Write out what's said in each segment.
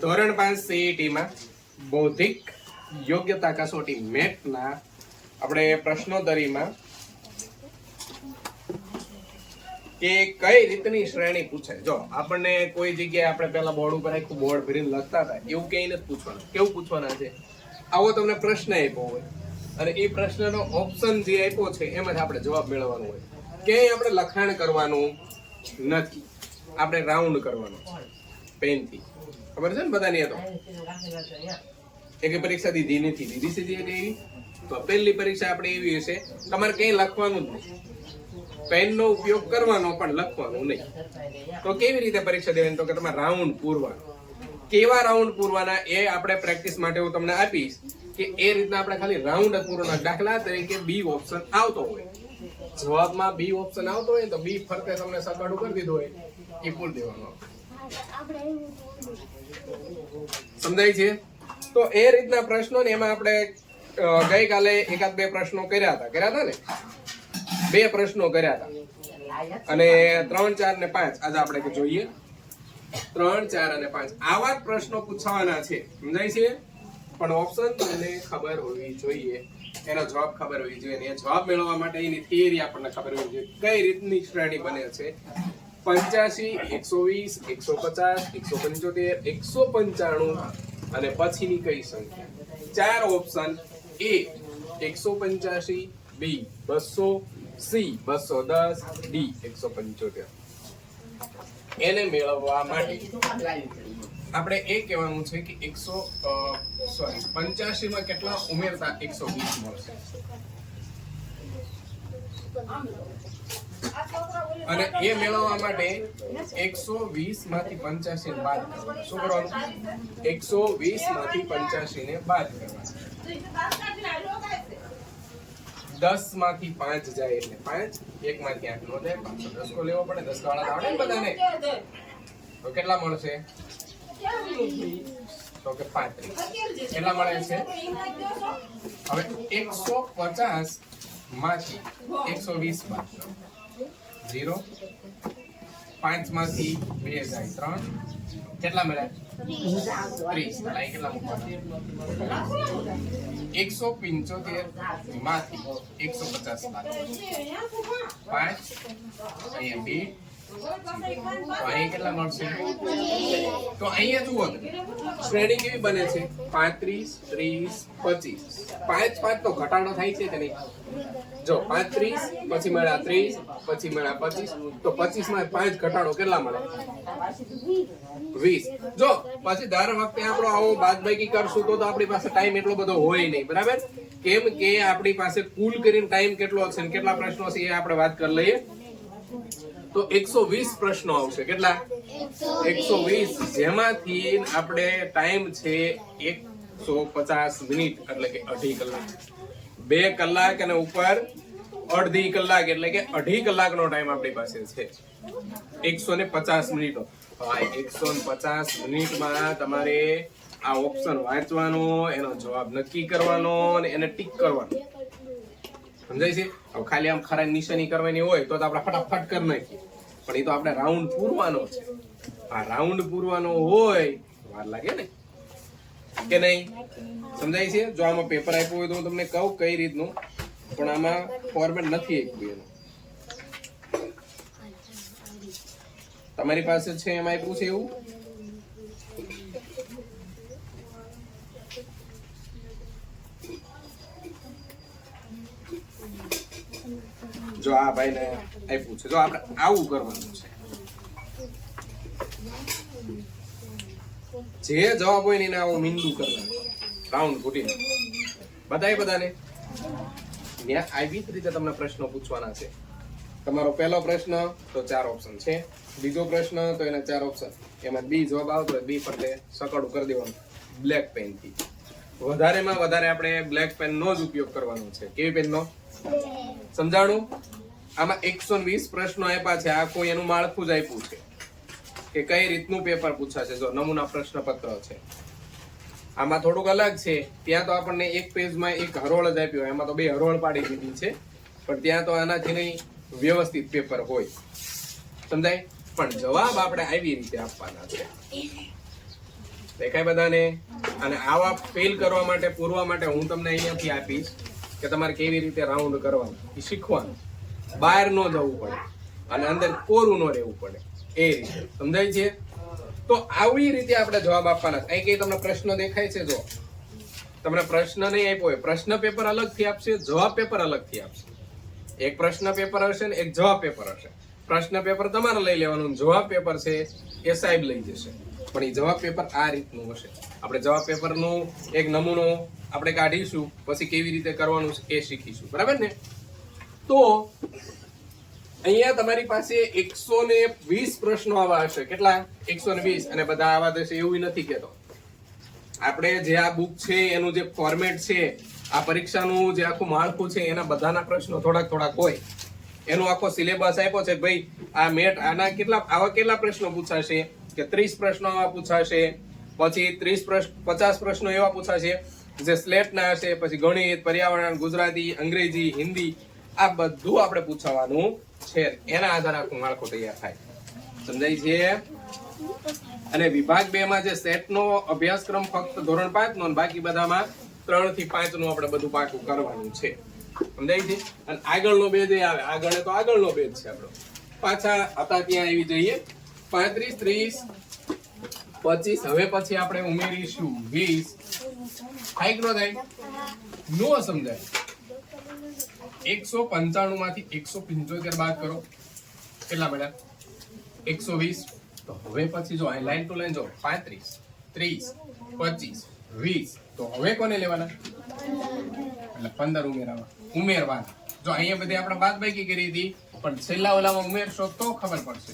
ધોરણ 5 સીઈટી માં બૌદ્ધિક યોગ્યતા કસોટી મેટના આપણે પ્રશ્નોત્તરીમાં કે કઈ રીતની શ્રેણી પૂછાય. જો આપણને કોઈ જગ્યાએ આપણે પહેલા બોર્ડ ઉપર આખું બોર્ડ ભરીને લખતા હતા એવું કઈ નથી પૂછવાનું. કેવું પૂછવાના છે? આવો તમને પ્રશ્ન આપ્યો હોય અને એ પ્રશ્નનો ઓપ્શન જે આપ્યો છે એમાંથી આપણે જવાબ મેળવવાનો હોય. ક્યાંય આપણે લખાણ કરવાનું નથી, આપણે રાઉન્ડ કરવાનું પેનથી. ખબર છે ને બધાની? તો એક પરીક્ષા દીધી નથી, દીધી સીધી તો પહેલી પરીક્ષા આપણે એવી હશે તમારે કઈ લખવાનું જ નહીં, પેનનો ઉપયોગ કરવાનો પણ લખવાનું નહીં. તો કેવી રીતે પરીક્ષા દેવાની? તો કે તમારે રાઉન્ડ પૂરવાનો. કેવા રાઉન્ડ પૂરવાના એ આપણે પ્રેક્ટિસ માટે હું તમને આપીશ કે એ રીતના આપણે ખાલી રાઉન્ડ જ પૂરવાના. દાખલા તરીકે બી ઓપ્શન આવતો હોય, જવાબમાં બી ઓપ્શન આવતો હોય તો બી ફરતે તમને સકાડું કરી દીધું હોય એ પૂર દેવાનો. સમજાય છે? તો એ રીતના પ્રશ્નો ને એમાં આપણે ગઈકાલે એકાદ બે પ્રશ્નો કર્યા હતા ને, 2 પ્રશ્નો કર્યા હતા અને 3, 4 ને 5 આજે આપણે જોઈએ. 3, 4 અને 5 આવા જ પ્રશ્નો પૂછવાના છે. સમજાય છે? પણ ઓપ્શન તમને ખબર હોવી જોઈએ, એનો જવાબ ખબર હોવી જોઈએ. એ જવાબ મેળવવા માટે એની થિયરી આપણને ખબર હોવી જોઈએ. કઈ રીતની શ્રેણી બને છે? 85, 120, 150, 175, 195 અને પછીની કઈ સંખ્યા? 4 option: A 185, B 200, C 210, D 175. એને મેળવવા માટે આપણે એ કહેવાનું છે કે 85 માં કેટલા ઉમેરતા 120 મળશે અને એ મેળવવા માટે 120 માંથી 85 બાદ કરવાનું. શું કરવાનું? 120 માંથી 85 ને બાદ કરવાનું. 10 માંથી 5 જાય એટલે 5, 1 માંથી 8 નો જાય 510 કો લેવો પડે. 10 વાળા આવડે ને બધાને? તો કેટલા મળશે? તો કે 35. કેટલા મળે છે? હવે 150 માંથી 120 બાદ કરો. 0, 5 માંથી 2 જાય 3. કેટલા મળ્યા? 30. લાઈ કેટલા મૂકવાના? 175 માંથી 150 બાદ 5, અહીંયા 2, તો અહીં કેટલા મળશે? તો અહીંયા જુઓ શ્રેણી કેવી બને છે? 35, 30, 25. 5 તો ઘટાડો થાય છે કે નહીં? જો 35 પછી મળ્યા 30 પછી મળ્યા 25, તો 25 માં 5 ઘટાડો કેટલા મળે? 20. જો પછી દર વખતે આપણો આવો બાદબાકી કરશું તો આપણી પાસે ટાઈમ એટલો બધો હોય નહીં, બરાબર? કેમ કે આપણી પાસે કુલ કરીને ટાઈમ કેટલો છે ને કેટલા પ્રશ્નો છે એ આપણે વાત કરી લઈએ. તો 120 પ્રશ્નો આવશે. કેટલા? 120, જેમાંથી આપણે ટાઈમ છે 150 મિનિટ એટલે કે 2.5 કલાક. 2 કલાક અને ઉપર 1.5 કલાક એટલે કે 2.5 કલાકનો ટાઈમ આપણી પાસે છે. 150 મિનિટો. 150 મિનિટમાં તમારે આ ઓપ્શન વાંચવાનો, એનો જવાબ નક્કી કરવાનો અને એને ટીક કરવાનો. સમજાય છે? હવે ખાલી આમ ખરા નિશાની કરવાની હોય તો આપણે ફટાફટ કરી નાખીએ, પણ એ તો આપણે રાઉન્ડ પૂરવાનો છે. આ રાઉન્ડ પૂરવાનો હોય વાર લાગે ને કે નહીં? સમજાય છે? જો આમાં પેપર આપ્યું હોય તો હું તમને કહું કઈ રીતનું, પણ આમાં ફોર્મેટ નથી આપ્યું એનું. તમારી પાસે છે એમ આપ્યું છે એવું? જો આ ભાઈને આપ્યું છે, જો આપણે આવું કરવાનું છે. જે જવાબ હોય ને એને આવું મીંડું કરવાનું, રાઉન્ડ ફૂટીને. બધાને આવી જ રીતે તમને પ્રશ્નો પૂછવાના છે. તમારો પહેલો પ્રશ્ન તો 4 ઓપ્શન છે, બીજો પ્રશ્ન તો એના 4 ઓપ્શન, એમાં બી જવાબ આવતો હોય બી પર સકડું કરી દેવાનું બ્લેક પેન થી. વધારેમાં વધારે આપણે બ્લેક પેન નો જ ઉપયોગ કરવાનો છે. કેવી પેન નો? સમજાણું? આમાં 120 પ્રશ્નો આપ્યા છે. આ કોઈ એનું માળખું જ આપ્યું છે કે કઈ રીતનું પેપર પૂછાશે. જો નમૂના પ્રશ્નપત્ર છે, આમાં થોડુંક અલગ છે. ત્યાં તો આપણને એક પેજમાં એક હરોળ જ આપ્યો, એમાં તો 2 હરોળ પાડી દીધી છે, પણ ત્યાં તો આનાથી નહીં વ્યવસ્થિત પેપર હોય. સમજાય? પણ જવાબ આપણે આવી રીતે આપવાના છે. દેખાય બધાને? અને આવા ફેલ કરવા માટે, પૂરવા માટે હું તમને અહીંયાથી આપીશ કે તમારે કેવી રીતે રાઉન્ડ કરવાનું એ શીખવાનું. બહાર ન જવું પડે અને અંદર કોરું ન રહેવું પડે, એ રીતે. સમજાય છે? તો આવી રીતે આપણે જવાબ આપવાના. અહીં કઈ તમને પ્રશ્ન દેખાય છે? જો તમને પ્રશ્ન નહીં આપ્યો હોય, પ્રશ્ન પેપર અલગથી આપશે, જવાબ પેપર અલગથી આપશે. એક પ્રશ્ન પેપર હશે ને એક જવાબ પેપર હશે. પ્રશ્ન પેપર તમારે લઈ લેવાનું, જવાબ પેપર છે એ સાહેબ લઈ જશે. પણ એ જવાબ પેપર આ રીતનું હશે. આપણે જવાબ પેપરનું એક નમૂનો આપણે કાઢીશું, પછી કેવી રીતે કરવાનું છે એ શીખીશું. બરાબર ને? તો અહીંયા તમારી પાસે 120 પ્રશ્નો આવા હશે. કેટલા? 120. અને બધા આવા થશે એવું નથી કહેતો. આપણે જે આ બુક છે એનું જે ફોર્મેટ છે, આ પરીક્ષાનું જે આખું માળખું છે, એના બધાના પ્રશ્નો થોડાક હોય. એનો આખો સિલેબસ આપ્યો છે ભાઈ. આ મેટ આના આવા કેટલા પ્રશ્નો પૂછાશે કે 30 પ્રશ્નો આવા પૂછાશે, પછી 50 પ્રશ્નો એવા પૂછાશે જે સ્લેટના હશે, પછી ગણિત, પર્યાવરણ, ગુજરાતી, અંગ્રેજી, હિન્દી, આ બધું આપણે પૂછવાનું છે. એના આધારે આખું માળખું તૈયાર થાય. સમજાય છે? અને વિભાગ 2 માં જે સેટનો અભ્યાસક્રમ ફક્ત ધોરણ 5 નો, બાકી બધામાં 3 થી 5 નું આપણે બધું પાકું કરવાનું છે. સમજાય છે? અને આગળનો બેજ આવે, આગળ તો આગળનો બેજ છે આપણો. પાછા હતા ત્યાં આવી જઈએ. 35, 30, 25. હવે પછી આપણે ઉમેરીશું 20. થાય કે ન થાય? નો સમજાય. 195 માંથી 175 બાદ કરો, કેટલા મળ્યા? 120. તો હવે પછી જો લાઈન ટુ લાઈન જો 35, 30, 25, 20. તો હવે કોને લેવાના? એટલે 15 ઉમેરવાના. જો અહીંયા બધી આપણે બાદબાકી કરી હતી, પણ છેલ્લા ઓલામાં ઉમેરશો તો ખબર પડશે.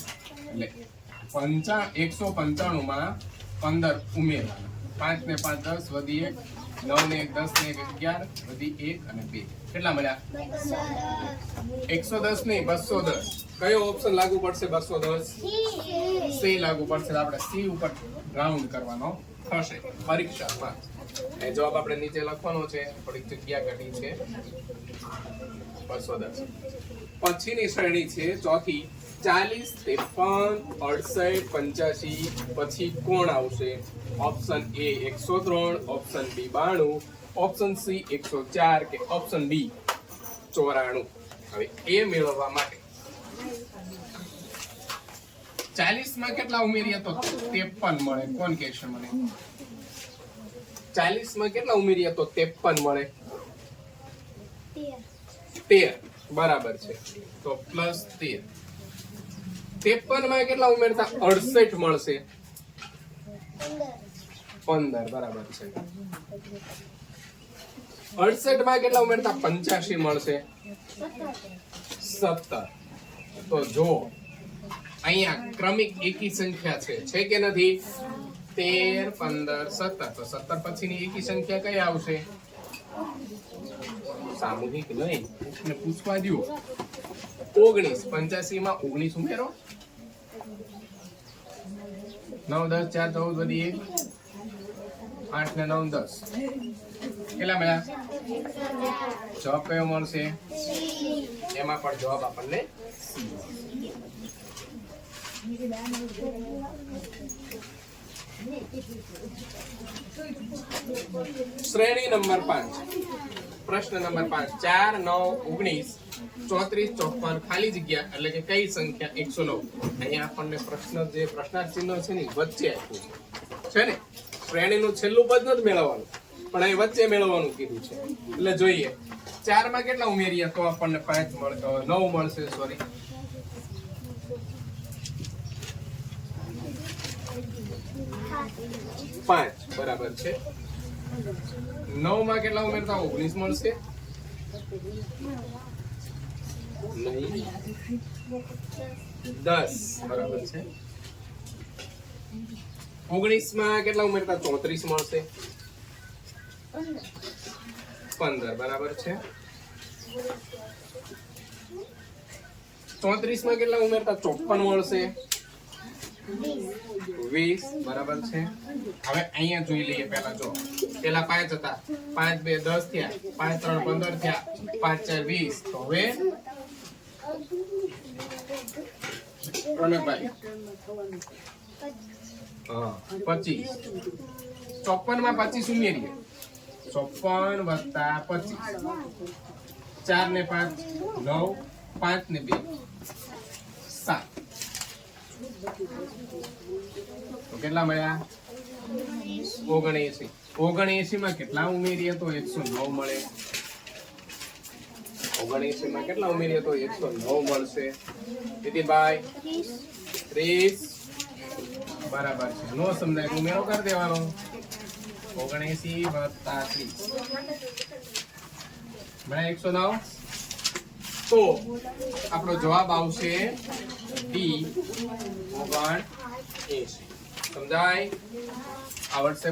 એટલે 195 માં 15 ઉમેરવાના. 5 ને 5 10 વધી 1, 9 ને 1 10 ને 1 11 વધી 1 અને 2. કેટલા મળ્યા? 110 નહીં, 210. કયો ઓપ્શન લાગુ પડશે? 210 સી લાગુ પડશે. આપણે સી ઉપર રાઉન્ડ કરવાનો થશે પરીક્ષામાં. એ જવાબ આપણે નીચે લખવાનો છે, થોડીક જગ્યા ઘટી છે. 210. પછીની શ્રેણી છે ચોથી, 40, 53, 68, 85. પછી કોણ આવશે? Option A 103, option B 92, option C 104 કે ઓપ્શન ડી 94. હવે એ મેળવવા માટે 40 માં કેટલા ઉમેરીએ તો 53 મળે? કોણ કહેશે મને? 40 માં કેટલા ઉમેરીએ તો 53 મળે? 13. બરાબર છે. તો +13. 53 માં કેટલા ઉમેરતા 68 મળશે? 15. બરાબર છે. 68 માં કેટલા ઉમેરતા 85 મળશે? 17. તો જો અહીંયા ક્રમિક એકી સંખ્યા છે કે નથી? 13, 15, 17. તો 17 પછીની એકી સંખ્યા કઈ આવશે? સામૂહિક નહીં, ને પૂછવા દો. 19. 85 માં 19 ઉમેરો. 9, 10, 4, 14 વધી 1, 8 ને 9, 10. કેટલા મળ્યા? જવાબ કયો મળશે? એમાં પણ જવાબ આપણને શ્રેણી નંબર 5, પ્રશ્ન નંબર 5. 4, 9, 19, 34, 54 ખાલી જગ્યા એટલે કે કઈ સંખ્યા 109? અહીંયા આપણને પ્રશ્ન જે પ્રશ્નાર્થ ચિહ્ન છે ને વચ્ચે આપ્યું છે ને. શ્રેણીનું છેલ્લું પદ નથી મેળવવાનું, પણ અહીં વચ્ચે મેળવવાનું કીધું છે. એટલે જોઈએ 4 માં કેટલા ઉમેરીએ તો આપણને 5 મળે, 9 મળશે. સોરી, 5. બરાબર છે. 9 માં કેટલા ઉમેરતા 19 મળશે? નહીં, 10. બરાબર છે. 19 માં કેટલા ઉમેરતા 34 મળશે? 15. બરાબર છે. 34 માં કેટલા ઉમેરતા 54 મળશે? 20. બરાબર છે. હવે અહીંયા જોઈ લઈએ. પેલા જો પેલા 5 હતા, 5 2 10 થયા, 5 3 15 થયા, 5 4 20. તો હવે રોનકભાઈ હા 25 54 માં 25 ઉમેરીએ 54 વત્તા 25 4 ને 5 9 5 ને 2 7 તો કેટલા મળ્યા 79 79 માં કેટલા ઉમેરીએ તો 109 મળે 79 માં કેટલા ઉમેરીએ તો 109 મળશે દીદીભાઈ 30 બરાબર છે નો સમજાય તો ઉમેરો કરી દેવાનો 79 વત્તા 30 મળે 109 તો આપણો જવાબ આવશે ડી 79 સમજાય આવડશે